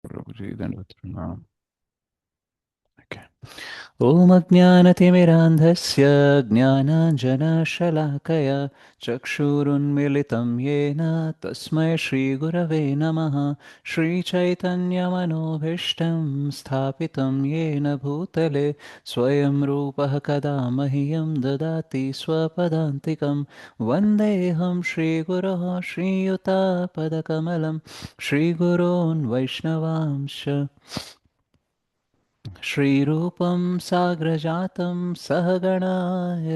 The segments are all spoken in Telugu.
प्रभु जी दंडवत प्रणाम। Okay. ॐ अज्ञानतिमिरान्धस्य ज्ञानाञ्जनशलाकया चक्षुरुन्मिलितं येन तस्मै श्रीगुरवे नमः। श्रीचैतन्यमनोभीष्टं स्थापितं येन भूतले स्वयं रूपः कदा मह्यं ददाति स्वपदान्तिकं। वन्देऽहं श्रीगुरोः श्रीयुतापदकमलं श्रीगुरोन् वैष्णवांश्च श्रीरूपं साग्रजातं सहगणा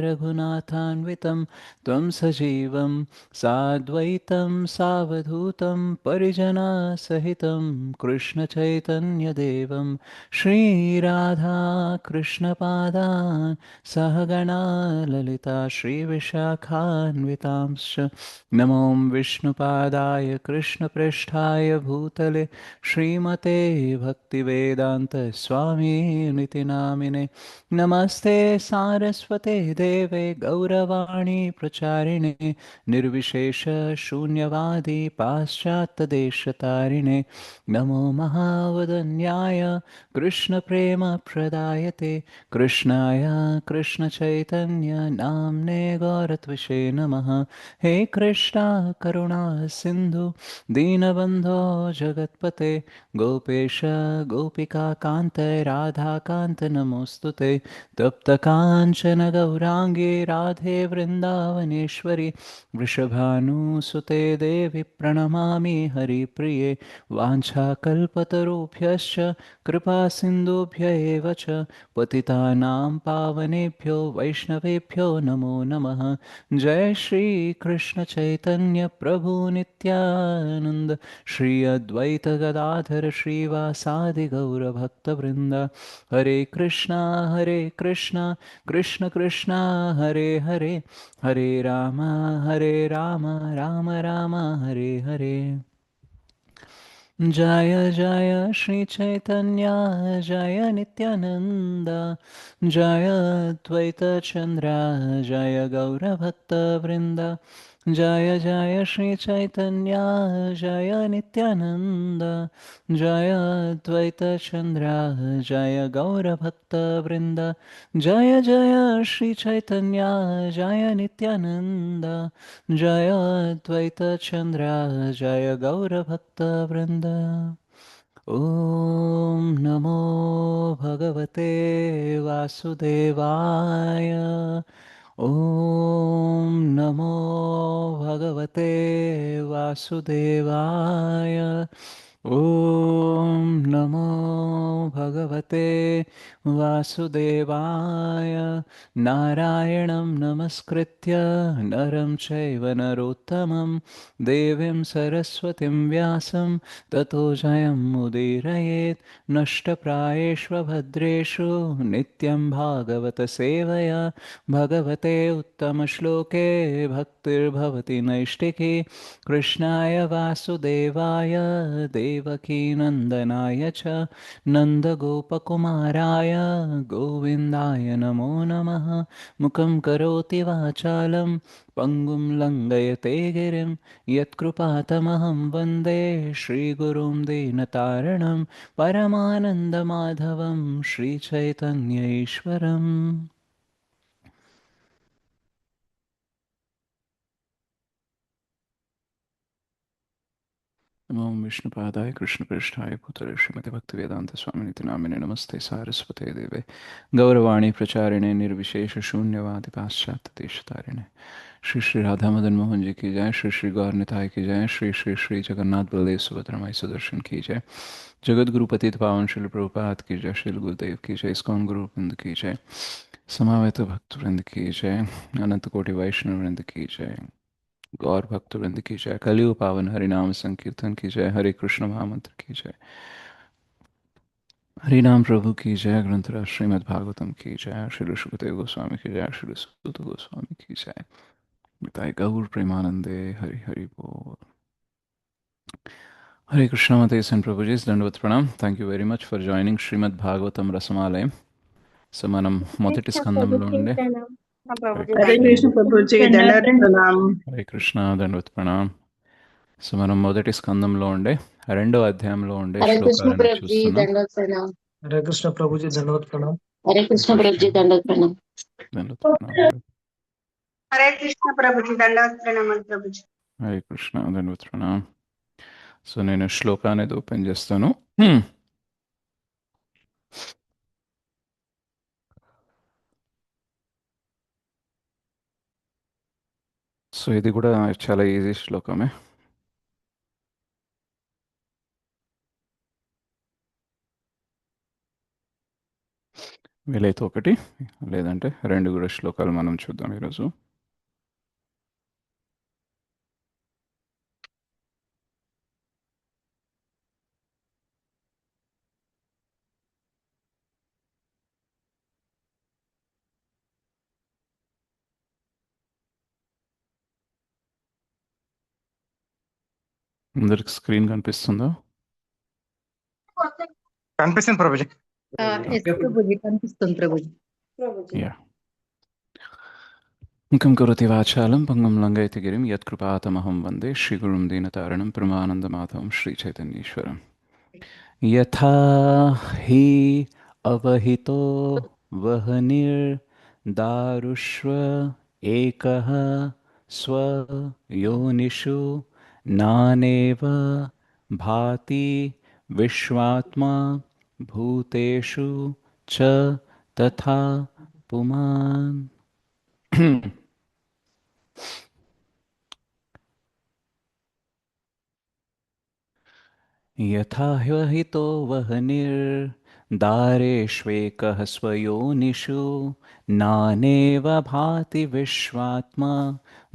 रघुनाथान्वितं त्वं सजीवं साद्वैतं सावधूतं परिजनसहितं कृष्णचैतन्यदेवं श्रीराधाकृष्णपादान् सहगणा ललिता श्रीविशाखान्वितांश्च नमो विष्णुपादाय कृष्णपृष्ठाय भूतले श्रीमते भक्तिवेदांत स्वामी निति नामिने नमस्ते सारस्वते देवे गौरवाणी प्रचारिणे निर्विशेष शून्यवादी पाश्चात्यदेशतारिणे नमो महावदन्याय कृष्णप्रेमप्रदायते कृष्णाय कृष्णचैतन्य नाम्ने गौरत्विषे नमः। हे कृष्णा करुणा सिन्धु दीनबन्धो जगत्पते गोपेश गोपिकान्त राधाकान्त नमोऽस्तुते तप्तकाञ्चन गौराङ्गे राधे वृन्दावनेश्वरि वृषभानुसुते देवि प्रणमामि हरिप्रिये वाञ्छाकल्पतरुभ्यश्च कृपासिन्धुभ्य एव च पतितानां पावनेभ्यो वैष्णवेभ्यो नमो नमः। जय श्री कृष्ण चैतन्य प्रभु नित्यानंद श्री अद्वैत गदाधर श्रीवासादि गौरभक्तवृंद हरे कृष्णा कृष्ण कृष्णा हरे हरे हरे राम राम राम हरे हरे। जय जय श्री चैतन्य जय नित्यानंद जय द्वैत चंद्र जय गौरभक्तवृंद जय जय श्री चैतन्य जय नित्यानंद जय द्वैत चंद्र जय गौरभक्तवृंद जय जय श्री चैतन्य जय नित्यानंद जय अद्वैत चंद्र जय गौरभक्तवृंद। ॐ नमो भगवते वासुदेवाय। ॐ नमो भगवते वासुदेवाय। ॐ नमो भगवते वासुदेवाय। नारायणं नमस्कृत्य नरं चैव नरोत्तमं देवीं सरस्वतीं व्यासं ततो जयमुदीरयेत्। नष्टप्रायेष्वभद्रेषु नित्यं भागवतसेवया भगवते उत्तमश्लोके भक्तिर्भवति नैष्टिकी। कृष्णाय वासुदेवाय देवकीनन्दनाय च नन्दगोपकुमाराय गोविन्दाय नमो नमः। मुखं करोति वाचालं पङ्गुं लङ्घयते गिरिं यत्कृपातमहं वन्दे श्रीगुरुं दीनतारणं परमानन्दमाधवं श्रीचैतन्यैश्वरम्। नमो विष्णुपादाय कृष्णपृष्ठाय भूतले श्रीमते भक्तिवेदांत स्वामिनिति नामिने नमस्ते सारस्वते देवे गौरवाणी प्रचारिणे निर्विशेष शून्यवादि पाश्चात्य देशतारिणे। श्री श्री राधा मदन मोहन जी की जय। श्री श्री गौर निताय की जय। श्री श्री श्री जगन्नाथ बलदेव सुभद्रा माई सुदर्शन की जय। जगत गुरु पतित पावन श्री प्रभुपाद की जय। श्री गुरुदेव की जय। इस्कॉन गुरु वृंद की जय। समावेत भक्त वृंद की जय। अनंत कोटि वैष्णव वृंद की जय। गौर भक्त वृंद की जय। कलियुग पावन हरि नाम संकीर्तन की जय। हरे कृष्ण महामंत्र की जय। हरि नाम प्रभु की जय। ग्रंथराज श्रीमद् भागवतम की जय। श्री सुखदेव गोस्वामी की जय। श्री सुत गोस्वामी की जय। बताए गौर प्रेमानंदे हरि हरि बोल। हरे कृष्ण मतेसन प्रभु जी दंडवत प्रणाम। Thank you very much for joining Srimad Bhagavatam రసమాలయం. సో మనం మొదటి कृष्ण प्रभु స్కందంలో जी ఉండే प्रणाम। हाँ प्रभु हरे जी हरे కృష్ణ दंडवत कृष्ण प्रभु जी दंडवत दंडवत प्रणाम। हरे कृष्ण दंडवत प्रणाम. సో మనం మొదటి స్కందంలో ఉండే రెండవ అధ్యాయంలో ఉండే हरे कृष्ण శ్లోకాలను प्रभु जी చూస్తున్నాం. दंडवत प्रणाम। हरे कृष्ण प्रभु जी दंडवत प्रणाम। हरे कृष्ण प्रभु जी दंडवत प्रणाम। ధన్యవాదాలు ప్రణామాలు. हरे कृष्ण प्रभु जी दंडवत प्रणाम प्रभु जी। హరే కృష్ణ ధన్యవాదాలు ప్రణామం. సో నేను శ్లోకాన్ని అనేది ఓపెన్ చేస్తాను. సో ఇది కూడా చాలా ఈజీ శ్లోకమే. వీలైతే ఒకటి లేదంటే రెండు కూడా శ్లోకాలు మనం చూద్దాం ఈరోజు. అందరికి స్క్రీన్ కనిపిస్తుందా? కనిపిస్తుంది ప్రభుజీ. ప్రభుజీ కనిపిస్తుంది ప్రభుజీ. యా. ముఖం కరోతి వాచాలం పంగం లంఘయతి గిరిం యత్కృపాతమహం వందే శ్రీగురుం దీనతారణం ప్రమానందమాధవం శ్రీచైతన్యేశ్వరం. యథా హి అవహితో వహనిర్దారుష్వ ఏకః స్వయోనిషు నానేవ భాతి విశ్వాత్మా భూతేషు చ తథా పుమాన్. यथा ह्यहितो वह्निर्दारेष्वेकः स्वयोनिषु नानेव भाति विश्वात्मा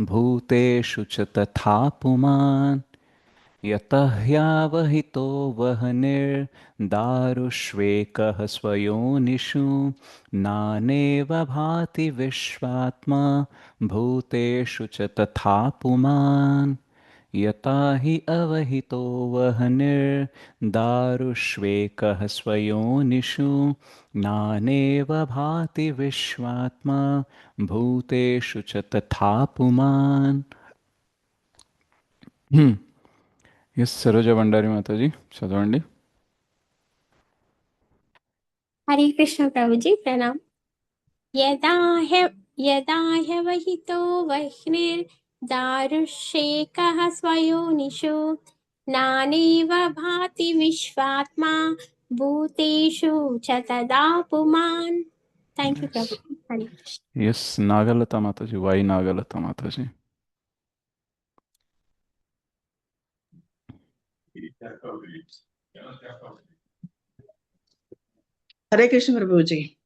भूतेषु च तथा पुमान्. यतः ह्यावहितो वह्निर्दारुष्वेकः स्वयोनिषु नानेव भाति विश्वात्मा भूतेषु च तथा पुमान्. यथा हि अवहितो वह्निर्दारुष्वेकः स्वयोनिषु नानेव भाति विश्वात्मा भूतेषु च तथा पुमान्. ఎస్ సరోజ బండారి మాతాజీ చదవండి. हरे कृष्ण प्रभु जी प्रणाम। यदा ह्यवहितो वह्निर्दारुष्येकः स्वयोनिषु नानेव भाति विश्वात्मा भूतेषु च तदा पुमान्। थैंक यू प्रभु। हरे कृष्ण। ఎస్ నాగలత మాతాజీ, వై నాగలత మాతాజీ. हरे कृष्ण प्रभु जी।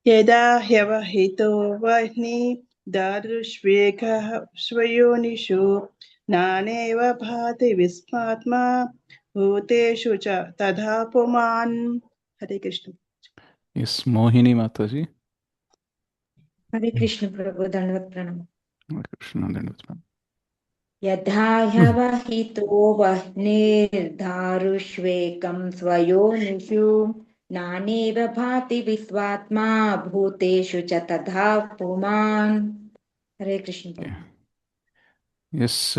यदा ह्यवहितो वह्नि दारुष्वेकः स्वयोनिषु नानेव भाति विस्मात्मा भूतेषु च तथा पुमान्। हरे कृष्ण। ఎస్ మోహిని మాతాజీ. हरे कृष्ण प्रभु दंडवत प्रणाम। కృష్ణ దండవత్. यथा ह्यवहितो वह्निर्दारुष्वेकं स्वयोनिषु नानेव भाति विश्वात्मा भूतेषु च तथा पुमान्। हरे कृष्ण प्रभु। ఎస్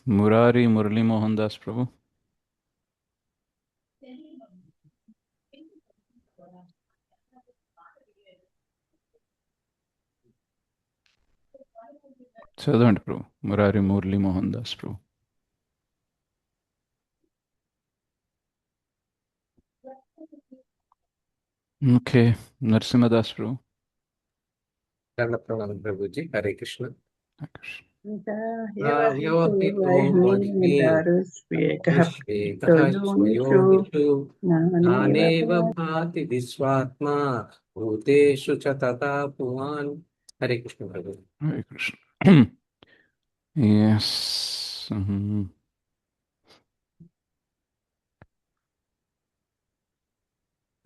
మురారి మురళీ మోహన్ దాస్ ప్రభు. చదవండి ప్రభు. మురారి మురళీ మోహన్ దాస్ ప్రభు. ఓకే నరసింహదాస్ ప్రభు. प्रणाम प्रभु जी। हरे कृष्ण। यदा ह्यवहितो वह्नि दारुष्वेकः स्वयोनिषु स्वयोनिषु नानेव नानेव भाति विश्वात्मा भूतेषु च तथा पुमान्। हरे कृष्ण प्रभु। హరే కృష్ణ. ఎస్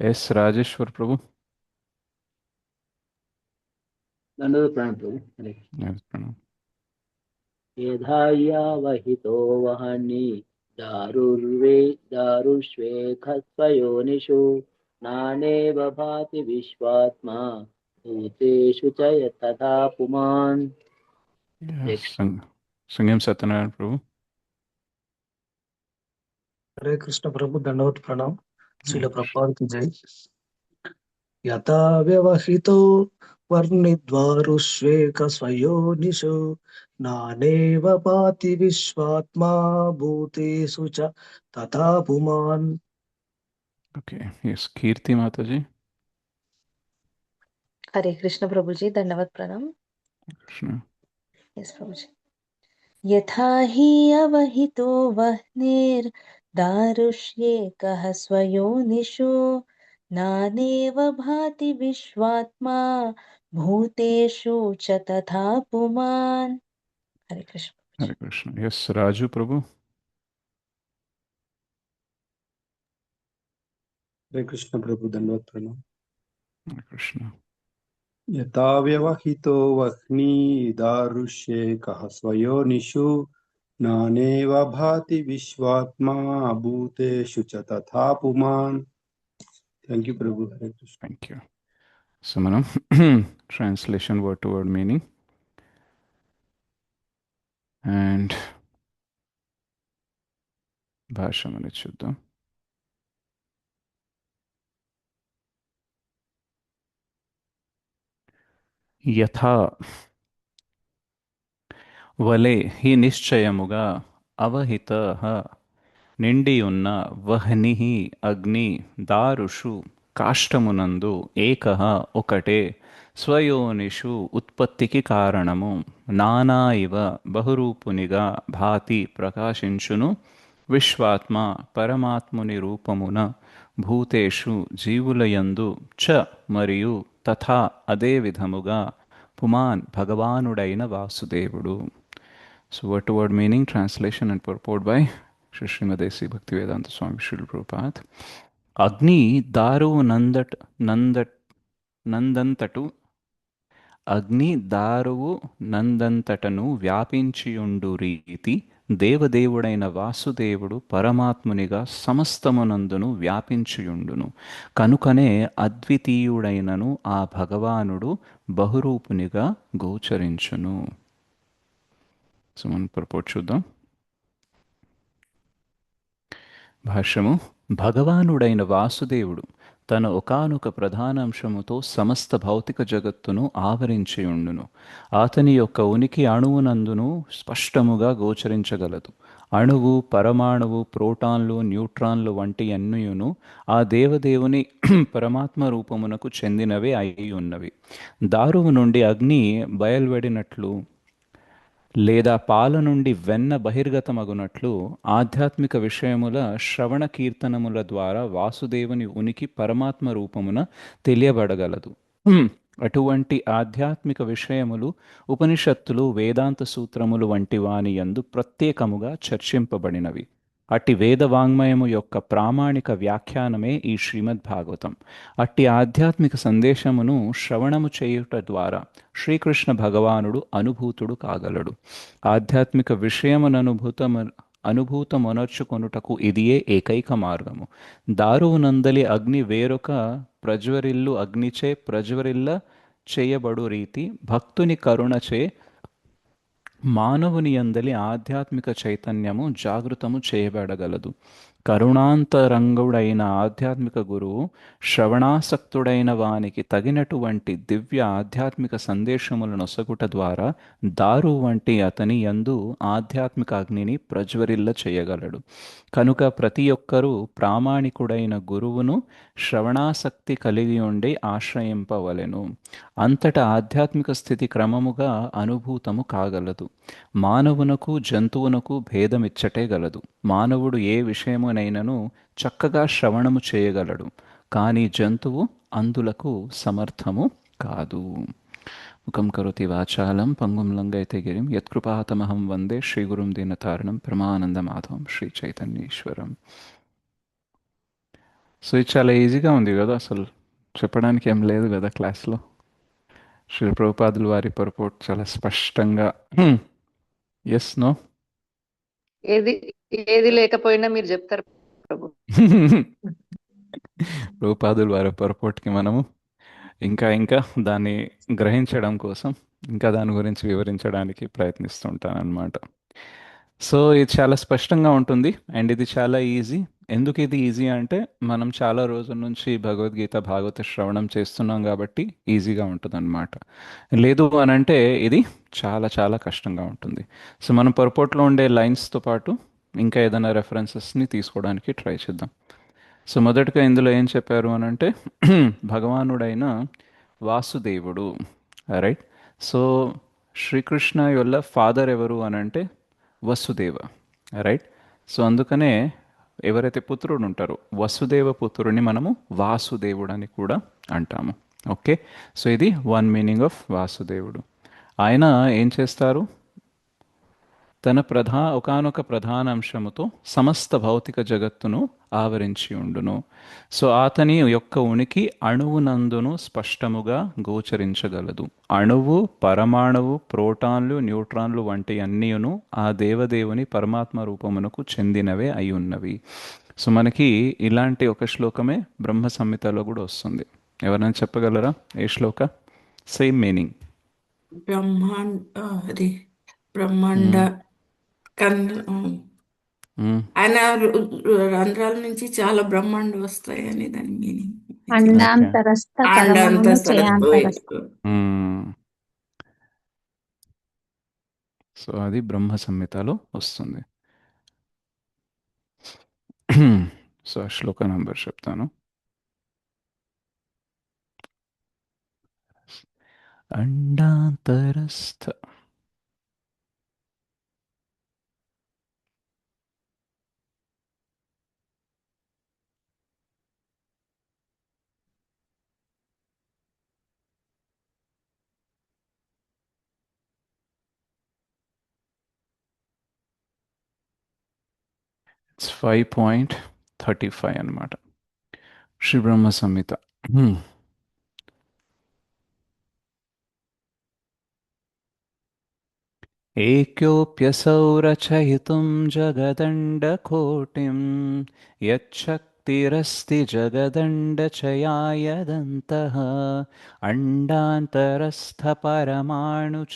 ఎస్ రాజేశ్వర్ ప్రభు. दंडवत प्रणाम प्रभु। हरे कृष्ण। Yes, ప్రణామ్. यथा यावहितो वह्नि दारुष्वेखस्वयोनिषु नानेव भाति विश्वात्मा भूतेषु च तथा पुमान्। Yes, సంగం సత్యనారాయణ ప్రభు. हरे कृष्ण प्रभु दंडवत प्रणाम। श्रील प्रभुपाद की जय। यथा व्यवहितो वर्णिद्वारुष्वेक स्वयोनिषु नानेव पाति विश्वात्मा भूतेषु च तथा पुमान्। ओके, यस, कीर्ति माता जी। हरे कृष्ण प्रभु जी, दंडवत प्रणाम। कृष्ण। यस प्रभु जी। यथा हि अवहितो वह्निर्दारुष्येकः स्वयोनिषु नानेव भाति विश्वात्मा भूतेषु च तथा पुमान्। हरे कृष्ण। हरे कृष्ण। यस, राजू प्रभु। हरे कृष्ण प्रभु दंडवत प्रणाम। हरे कृष्ण। यथा व्यवहितो वह्निदारुष्येकः स्वयोनिषु नानेव भाति विश्वात्मा भूतेषु च तथा पुमान्। थैंक यू प्रभु। Hare Krishna. Thank you. So మనం translation word to word meaning and భాష అనేది చూద్దాం. యథా వలే హి నిశ్చయముగా అవహిత నిండియున్న వహ్ని అగ్ని దారుషు కాష్టమునందు ఏకః ఒకటే స్వయోనిషు ఉత్పత్తికి కారణము నానా ఇవ బహురూపునిగా భాతి ప్రకాశించును విశ్వాత్మ పరమాత్ముని రూపమున భూతేషు జీవులయందు చ మరియు తథా అదే విధముగా పుమాన్ భగవానుడైన వాసుదేవుడు. So word to word meaning, translation and purport by Shri Srimad A.C. Bhaktivedanta Swami Srila Prabhupada. Agni daru నందంతటు అగ్ని దారువు నందంతటను వ్యాపించియుండు రీతి దేవదేవుడైన వాసుదేవుడు పరమాత్మునిగా సమస్తమునందును వ్యాపించియుండును. కనుకనే అద్వితీయుడైనను ఆ భగవానుడు బహురూపునిగా గోచరించును. సో మనం పర్పోర్ట్ చూద్దాం. భాష్యము. భగవానుడైన వాసుదేవుడు తన ఒకానొక ప్రధానాంశముతో సమస్త భౌతిక జగత్తును ఆవరించి ఉండును. అతని యొక్క ఉనికి అణువునందును స్పష్టముగా గోచరించగలదు. అణువు, పరమాణువు, ప్రోటాన్లు, న్యూట్రాన్లు వంటి అన్నియును ఆ దేవదేవుని పరమాత్మ రూపమునకు చెందినవే అయి ఉన్నవి. దారువు నుండి అగ్ని బయల్వెడినట్లు లేదా పాల నుండి వెన్న బహిర్గతమగునట్లు ఆధ్యాత్మిక విషయముల శ్రవణ కీర్తనముల ద్వారా వాసుదేవుని ఉనికి పరమాత్మ రూపమున తెలియబడగలదు. అటువంటి ఆధ్యాత్మిక విషయములు ఉపనిషత్తులు, వేదాంత సూత్రములు వంటి వాని యందు ప్రత్యేకముగా చర్చింపబడినవి. అట్టి వేద వాంగ్మయము యొక్క ప్రామాణిక వ్యాఖ్యానమే ఈ శ్రీమద్ భాగవతం. అట్టి ఆధ్యాత్మిక సందేశమును శ్రవణము చేయుట ద్వారా శ్రీకృష్ణ భగవానుడు అనుభూతుడు కాగలడు. ఆధ్యాత్మిక విషయమును అనుభూతమొనర్చుకొనుటకు ఇదియే ఏకైక మార్గము. దారువునందలి అగ్ని వేరొక ప్రజ్వరిల్లు అగ్నిచే ప్రజ్వరిల్ల చేయబడు రీతి భక్తుని కరుణచే మానవుని యందలి ఆధ్యాత్మిక చైతన్యము జాగృతము చేయబడగలదు. కరుణాంతరంగుడైన ఆధ్యాత్మిక గురువు శ్రవణాసక్తుడైన వానికి తగినటువంటి దివ్య ఆధ్యాత్మిక సందేశములను నొసగుట ద్వారా దారు వంటి అతని యందు ఆధ్యాత్మిక అగ్నిని ప్రజ్వరిల్ల చేయగలడు. కనుక ప్రతి ఒక్కరూ ప్రామాణికుడైన గురువును శ్రవణాసక్తి కలిగి ఉండి ఆశ్రయింపవలెను. అంతటా ఆధ్యాత్మిక స్థితి క్రమముగా అనుభూతము కాగలదు. మానవునకు జంతువునకు భేదమిచ్చటే గలదు. మానవుడు ఏ విషయమునైనను చక్కగా శ్రవణము చేయగలడు, కానీ జంతువు అందులకు సమర్థము కాదు. ముఖం కరోతి వాచాలం పంగుం లంఘయతే గిరిం యత్కృపాతమహం వందే శ్రీగురుం దీనతారణం పరమానందమాధవం శ్రీ చైతన్యేశ్వరం. సో ఇది చాలా ఈజీగా ఉంది కదా, అసలు చెప్పడానికి ఏం లేదు కదా క్లాస్లో. శ్రీ ప్రభుపాదుల వారి పర్పోర్ట్ చాలా స్పష్టంగా ఎస్ నో ఏది లేకపోయినా మీరు చెప్తారు ప్రభు. ప్రభుపాదుల వారి పర్పోర్ట్కి మనము ఇంకా దాన్ని గ్రహించడం కోసం ఇంకా దాని గురించి వివరించడానికి ప్రయత్నిస్తుంటాను అన్నమాట. సో ఇది చాలా స్పష్టంగా ఉంటుంది అండ్ ఇది చాలా ఈజీ. ఎందుకు ఇది ఈజీ అంటే మనం చాలా రోజుల నుంచి భగవద్గీత భాగవత శ్రవణం చేస్తున్నాం కాబట్టి ఈజీగా ఉంటుంది అనమాట. లేదు అని అంటే ఇది చాలా చాలా కష్టంగా ఉంటుంది. సో మనం పొరపాట్లో ఉండే లైన్స్తో పాటు ఇంకా ఏదైనా రెఫరెన్సెస్ని తీసుకోవడానికి ట్రై చేద్దాం. సో మొదటగా ఇందులో ఏం చెప్పారు అని అంటే భగవానుడైన వాసుదేవుడు, రైట్. సో శ్రీకృష్ణ యొక్క ఫాదర్ ఎవరు అని అంటే వసుదేవ, రైట్. సో అందుకనే ఎవరైతే పుత్రుడు ఉంటారో వసుదేవ పుత్రుడిని మనము వాసుదేవుడు అని కూడా అంటాము. ఓకే, సో ఇది వన్ మీనింగ్ ఆఫ్ వాసుదేవుడు. ఆయన ఏం చేస్తారు, తన ఒకానొక ప్రధాన అంశముతో సమస్త భౌతిక జగత్తును ఆవరించి ఉండును. సో అతని యొక్క ఉనికి అణువునందును స్పష్టముగా గోచరించగలదు. అణువు, పరమాణువు, ప్రోటాన్లు, న్యూట్రాన్లు వంటి అన్నీను ఆ దేవదేవుని పరమాత్మ రూపమునకు చెందినవే అయి ఉన్నవి. సో మనకి ఇలాంటి ఒక శ్లోకమే బ్రహ్మ సంహితలో కూడా వస్తుంది. ఎవరైనా చెప్పగలరా ఏ శ్లోక? Same meaning. అది బ్రహ్మాండ ఆయన రంధ్రాల నుంచి చాలా బ్రహ్మాండం వస్తాయని దాని మీనింగ్. అండాంతరస్థ పరమాణు చేయాంతరస్థ. సో అది బ్రహ్మ సంహితలో వస్తుంది. సో ఆ శ్లోక నంబర్ చెప్తాను. అండాంతరస్థ ఇట్స్ 5.35 అన్నమాట శ్రీ బ్రహ్మ సంహిత. ఏక్యోప్యసౌ రచయితుం జగదండకోటిం యచ్చక్తిరస్తి జగదండచయాయదంతః అండాంతరస్థ పరమాణుచయాంతరస్థం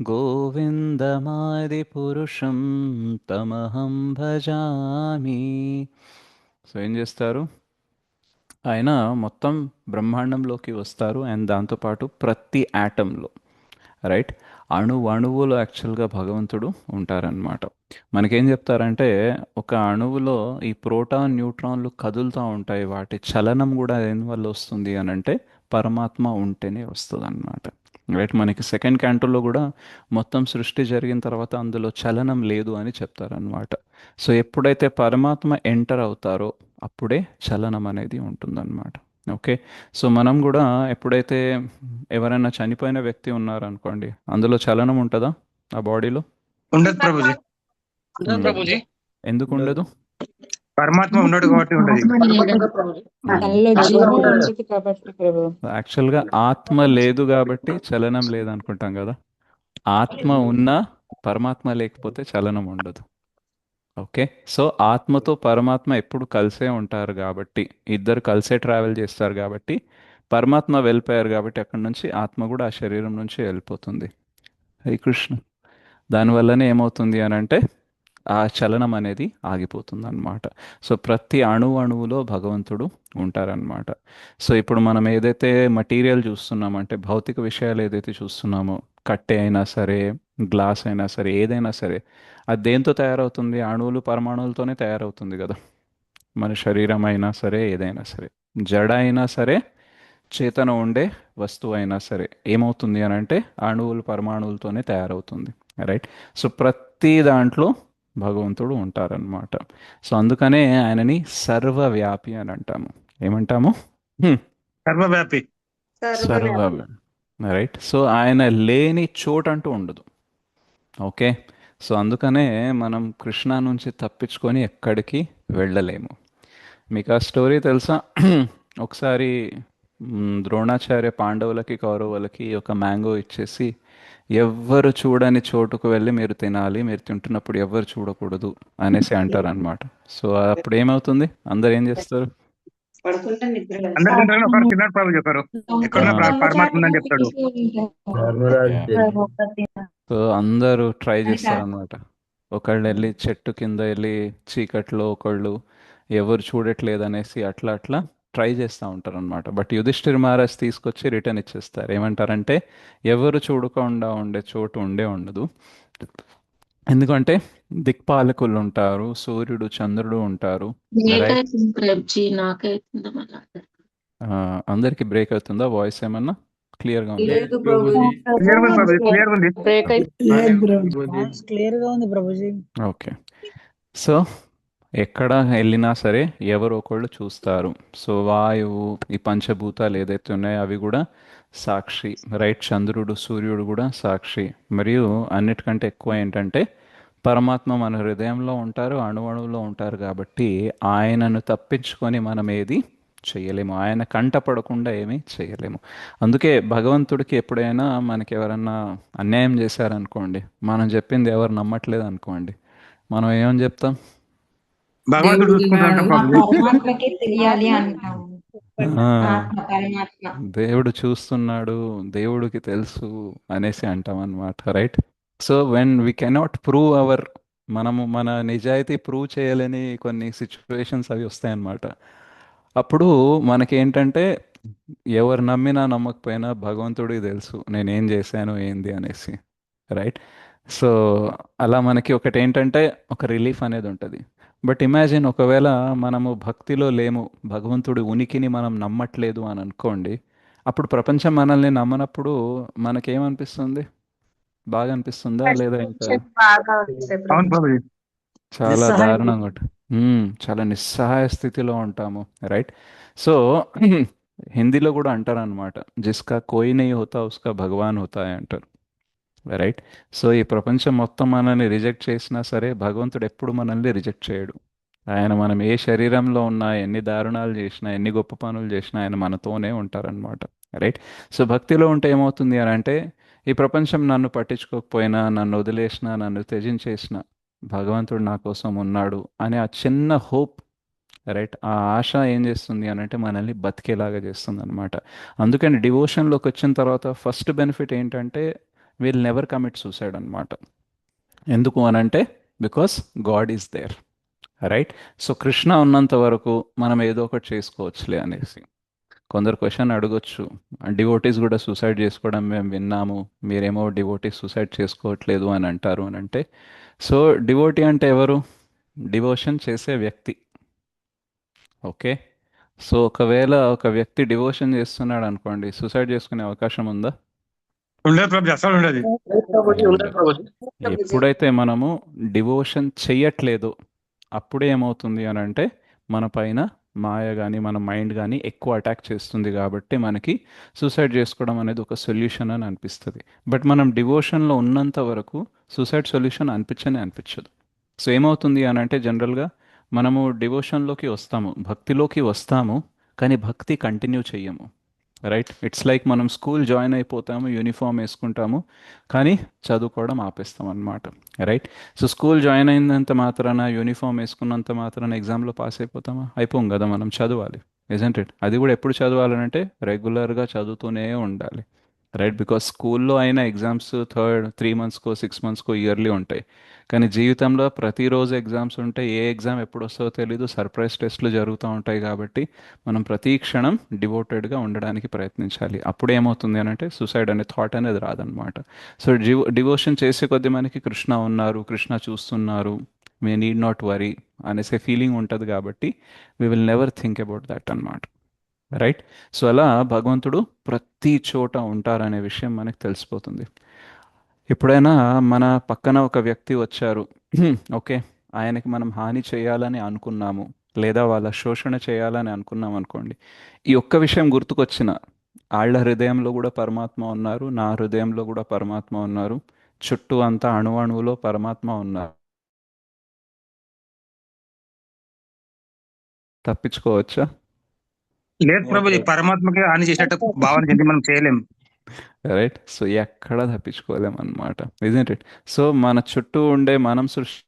గోవిందమాదిపురుషం తమహం భజామి. సో ఏం చేస్తారు, ఆయన మొత్తం బ్రహ్మాండంలోకి వస్తారు అండ్ దాంతోపాటు ప్రతి యాటంలో, రైట్, అణువులో యాక్చువల్గా భగవంతుడు ఉంటారనమాట. మనకేం చెప్తారంటే ఒక అణువులో ఈ ప్రోటాన్ న్యూట్రాన్లు కదులుతూ ఉంటాయి, వాటి చలనం కూడా దేనివల్ల వస్తుంది అని అంటే పరమాత్మ ఉంటేనే వస్తుంది అనమాట, రైట్. మనకి సెకండ్ క్యాంటోలో కూడా మొత్తం సృష్టి జరిగిన తర్వాత అందులో చలనం లేదు అని చెప్తారనమాట. సో ఎప్పుడైతే పరమాత్మ ఎంటర్ అవుతారో అప్పుడే చలనం అనేది ఉంటుందన్నమాట. ఓకే, సో మనం కూడా ఎప్పుడైతే ఎవరైనా చనిపోయిన వ్యక్తి ఉన్నారనుకోండి, అందులో చలనం ఉంటుందా ఆ బాడీలో? ఉండదు ప్రభుజీ. ఎందుకు ఉండదు? పరమాత్మ ఉన్నాడు కాబట్టి ఉండదు. యాక్చువల్గా ఆత్మ లేదు కాబట్టి చలనం లేదు అనుకుంటాం కదా. ఆత్మ ఉన్నా పరమాత్మ లేకపోతే చలనం ఉండదు. ఓకే, సో ఆత్మతో పరమాత్మ ఎప్పుడు కలిసే ఉంటారు కాబట్టి, ఇద్దరు కలిసే ట్రావెల్ చేస్తారు కాబట్టి, పరమాత్మ వెళ్ళిపోయారు కాబట్టి అక్కడి నుంచి ఆత్మ కూడా ఆ శరీరం నుంచి వెళ్ళిపోతుంది. హరి కృష్ణ. దానివల్లనే ఏమవుతుంది అని అంటే ఆ చలనం అనేది ఆగిపోతుంది అన్నమాట. సో ప్రతి అణువులో భగవంతుడు ఉంటారనమాట. సో ఇప్పుడు మనం ఏదైతే మటీరియల్ చూస్తున్నామో, అంటే భౌతిక విషయాలు ఏదైతే చూస్తున్నామో, కట్టె అయినా సరే, గ్లాస్ అయినా సరే, ఏదైనా సరే, అది దేంతో తయారవుతుంది? అణువులు పరమాణువులతోనే తయారవుతుంది కదా. మన శరీరం అయినా సరే, ఏదైనా సరే, జడ అయినా సరే, చేతన ఉండే వస్తువు అయినా సరే ఏమవుతుంది అని అంటే అణువులు పరమాణువులతోనే తయారవుతుంది, రైట్. సో ప్రతి దాంట్లో భగవంతుడు ఉంటారనమాట. సో అందుకనే ఆయనని సర్వవ్యాపి అని అంటాము. ఏమంటాము? సర్వవ్యాపి. సర్వవ్యాపి, రైట్. సో ఆయన లేని చోటు అంటూ ఉండదు. ఓకే, సో అందుకనే మనం కృష్ణ నుంచి తప్పించుకొని ఎక్కడికి వెళ్ళలేము. మీకు ఆ స్టోరీ తెలుసా? ఒకసారి ద్రోణాచార్య పాండవులకి కౌరవులకి ఒక మ్యాంగో ఇచ్చేసి ఎవ్వరు చూడని చోటుకు వెళ్ళి మీరు తినాలి, మీరు తింటున్నప్పుడు ఎవ్వరు చూడకూడదు అనేసి అంటారు అనమాట. సో అప్పుడు ఏమవుతుంది? అందరు ఏం చేస్తారు? పడుకుంటే నిద్ర లేదు. అందరు తింటారు ఒకరు తిన్నాడు ప్రభుజీ ఒకరు ఎక్కడున్నా పరమాత్మ ఉందని చెప్తాడు. సో అందరూ ట్రై చేస్తారనమాట. ఒకళ్ళు వెళ్ళి చెట్టు కింద వెళ్ళి చీకట్లో ఒకళ్ళు ఎవరు చూడట్లేదు అనేసి అట్లా అట్లా ట్రై చేస్తూ ఉంటారు అనమాట. బట్ యుధిష్ఠిర్ మహారాజ్ తీసుకొచ్చి రిటర్న్ ఇచ్చేస్తారు. ఏమంటారంటే ఎవరు చూడకుండా ఉండే చోటు ఉండదు. ఎందుకంటే దిక్పాలకులు ఉంటారు, సూర్యుడు చంద్రుడు ఉంటారు. రైట్, అందరికి బ్రేక్ అవుతుందా వాయిస్? ఏమన్నా క్లియర్గా ఉందా? లేదు ప్రభుజీ. ఓకే. సో ఎక్కడ వెళ్ళినా సరే ఎవరో ఒకళ్ళు చూస్తారు. సో వాయువు, ఈ పంచభూతాలు ఏదైతే ఉన్నాయో అవి కూడా సాక్షి. రైట్, చంద్రుడు సూర్యుడు కూడా సాక్షి. మరియు అన్నిటికంటే ఎక్కువ ఏంటంటే పరమాత్మ మన హృదయంలో ఉంటారు, అణువణువులో ఉంటారు. కాబట్టి ఆయనను తప్పించుకొని మనం ఏది చేయలేము, ఆయన కంటపడకుండా ఏమీ చేయలేము. అందుకే భగవంతుడికి ఎప్పుడైనా మనకి ఎవరన్నా అన్యాయం చేశారనుకోండి, మనం చెప్పింది ఎవరు నమ్మట్లేదు అనుకోండి, మనం ఏమని చెప్తాం? భగవంతుడు పరమాత్మకే తెలియాలి అంటాము. దేవుడు చూస్తున్నాడు, దేవుడికి తెలుసు అనేసి అంటాం అన్నమాట. Right. So when we cannot prove our, మనము మన నిజాయితీ ప్రూవ్ చేయలేని కొన్ని సిచ్యువేషన్స్ అవి వస్తాయన్నమాట. అప్పుడు మనకేంటంటే ఎవరు నమ్మినా నమ్మకపోయినా భగవంతుడికి తెలుసు నేనేం చేశాను ఏంది అనేసి. రైట్. సో అలా మనకి ఒకటి ఏంటంటే ఒక రిలీఫ్ అనేది ఉంటుంది. బట్ ఇమాజిన్ ఒకవేళ మనము భక్తిలో లేము, భగవంతుడి ఉనికిని మనం నమ్మట్లేదు అని అనుకోండి, అప్పుడు ప్రపంచం మనల్ని నమ్మనప్పుడు మనకేమనిపిస్తుంది? బాగా అనిపిస్తుందా లేదా? ఇంకా చాలా దారుణంగా ఉంటుంది. చాలా నిస్సహాయ స్థితిలో ఉంటాము. రైట్. సో హిందీలో కూడా అంటారనమాట, జిస్కా కోయి నహీ హోతా ఉస్కా భగవాన్ హోతా అంటారు. రైట్. సో ఈ ప్రపంచం మొత్తం మనల్ని రిజెక్ట్ చేసినా సరే భగవంతుడు ఎప్పుడు మనల్ని రిజెక్ట్ చేయడు. ఆయన మనం ఏ శరీరంలో ఉన్నా, ఎన్ని దారుణాలు చేసినా, ఎన్ని గొప్ప పనులు చేసినా ఆయన మనతోనే ఉంటారనమాట. రైట్. సో భక్తిలో ఉంటే ఏమవుతుంది అని అంటే, ఈ ప్రపంచం నన్ను పట్టించుకోకపోయినా, నన్ను వదిలేసినా, నన్ను త్యజించేసిన భగవంతుడు నా కోసం ఉన్నాడు అనే ఆ చిన్న హోప్, రైట్, ఆ ఆశ ఏం చేస్తుంది అని అంటే మనల్ని బతికేలాగా చేస్తుంది అనమాట. అందుకని డివోషన్లోకి వచ్చిన తర్వాత ఫస్ట్ బెనిఫిట్ ఏంటంటే విల్ నెవర్ కమిట్ సూసైడ్ అనమాట. ఎందుకు అనంటే because God is there. Right. So Krishna ఉన్నంత వరకు మనం ఏదో ఒకటి చేసుకోవచ్చులే అనేసి. కొందరు క్వశ్చన్ అడగొచ్చు, డివోటీస్ కూడా సూసైడ్ చేసుకోవడం మేము విన్నాము, మీరేమో డివోటీస్ సూసైడ్ చేసుకోవట్లేదు అని అంటారు అని అంటే, సో డివోటీ అంటే ఎవరు? డివోషన్ చేసే వ్యక్తి. ఓకే. సో ఒకవేళ ఒక వ్యక్తి డివోషన్ చేస్తున్నాడు అనుకోండి, సూసైడ్ చేసుకునే అవకాశం ఉందా? ఎప్పుడైతే మనము డివోషన్ చెయ్యట్లేదో అప్పుడే ఏమవుతుంది అని అంటే మన పైన మాయ కానీ మన మైండ్ కానీ ఎక్కువ అటాక్ చేస్తుంది. కాబట్టి మనకి సూసైడ్ చేసుకోవడం అనేది ఒక సొల్యూషన్ అని అనిపిస్తుంది. బట్ మనం డివోషన్లో ఉన్నంత వరకు సూసైడ్ సొల్యూషన్ అనిపించదు. సో ఏమవుతుంది అని అంటే జనరల్గా మనము డివోషన్లోకి వస్తాము, భక్తిలోకి వస్తాము, కానీ భక్తి కంటిన్యూ చెయ్యము. రైట్. ఇట్స్ లైక్ మనం స్కూల్ జాయిన్ అయిపోతాము, యూనిఫామ్ వేసుకుంటాము, కానీ చదువుకోవడం ఆపేస్తాం అన్నమాట. రైట్. సో స్కూల్ జాయిన్ అయినంత మాత్రాన, యూనిఫామ్ వేసుకున్నంత మాత్రాన ఎగ్జామ్లో పాస్ అయిపోతామా? అయిపోం కదా. మనం చదవాలి, ఇజంట్ ఇట్? అది కూడా ఎప్పుడు చదవాలంటే రెగ్యులర్గా చదువుతూనే ఉండాలి. రైట్. బికాస్ స్కూల్లో అయినా ఎగ్జామ్స్ 3 monthsకో 6 monthsకో ఇయర్లీ ఉంటాయి, కానీ జీవితంలో ప్రతిరోజు ఎగ్జామ్స్ ఉంటాయి. ఏ ఎగ్జామ్ ఎప్పుడు వస్తుందో తెలీదు, సర్ప్రైజ్ టెస్ట్లు జరుగుతూ ఉంటాయి. కాబట్టి మనం ప్రతి క్షణం డివోటెడ్గా ఉండడానికి ప్రయత్నించాలి. అప్పుడు ఏమవుతుంది అని అంటే సూసైడ్ అనే థాట్ అనేది రాదనమాట. సో డివోషన్ చేసే కొద్దీ మనకి కృష్ణ ఉన్నారు, కృష్ణ చూస్తున్నారు, వీ నీడ్ నాట్ వరీ అనేసే ఫీలింగ్ ఉంటుంది. కాబట్టి we will never think about that అన్నమాట. రైట్. సో అలా భగవంతుడు ప్రతి చోట ఉంటారనే విషయం మనకు తెలిసిపోతుంది. ఎప్పుడైనా మన పక్కన ఒక వ్యక్తి వచ్చారు, ఓకే, ఆయనకి మనం హాని చేయాలని అనుకున్నాము, లేదా వాళ్ళ శోషణ చేయాలని అనుకున్నాం అనుకోండి, ఈ ఒక్క విషయం గుర్తుకొచ్చిన వాళ్ళ హృదయంలో కూడా పరమాత్మ ఉన్నారు, నా హృదయంలో కూడా పరమాత్మ ఉన్నారు, చుట్టూ అంతా అణువణువులో పరమాత్మ ఉన్నారు. తప్పించుకోవచ్చా? లేదు ప్రభుజీ, పరమాత్మకి హాని చేసేట భావన చెంది మనం చేయలేం. రైట్. సో ఎక్కడ తప్పించుకోలేం అన్నమాట, ఇజంట్ ఇట్? సో మన చుట్టూ ఉండే మనం సృష్టి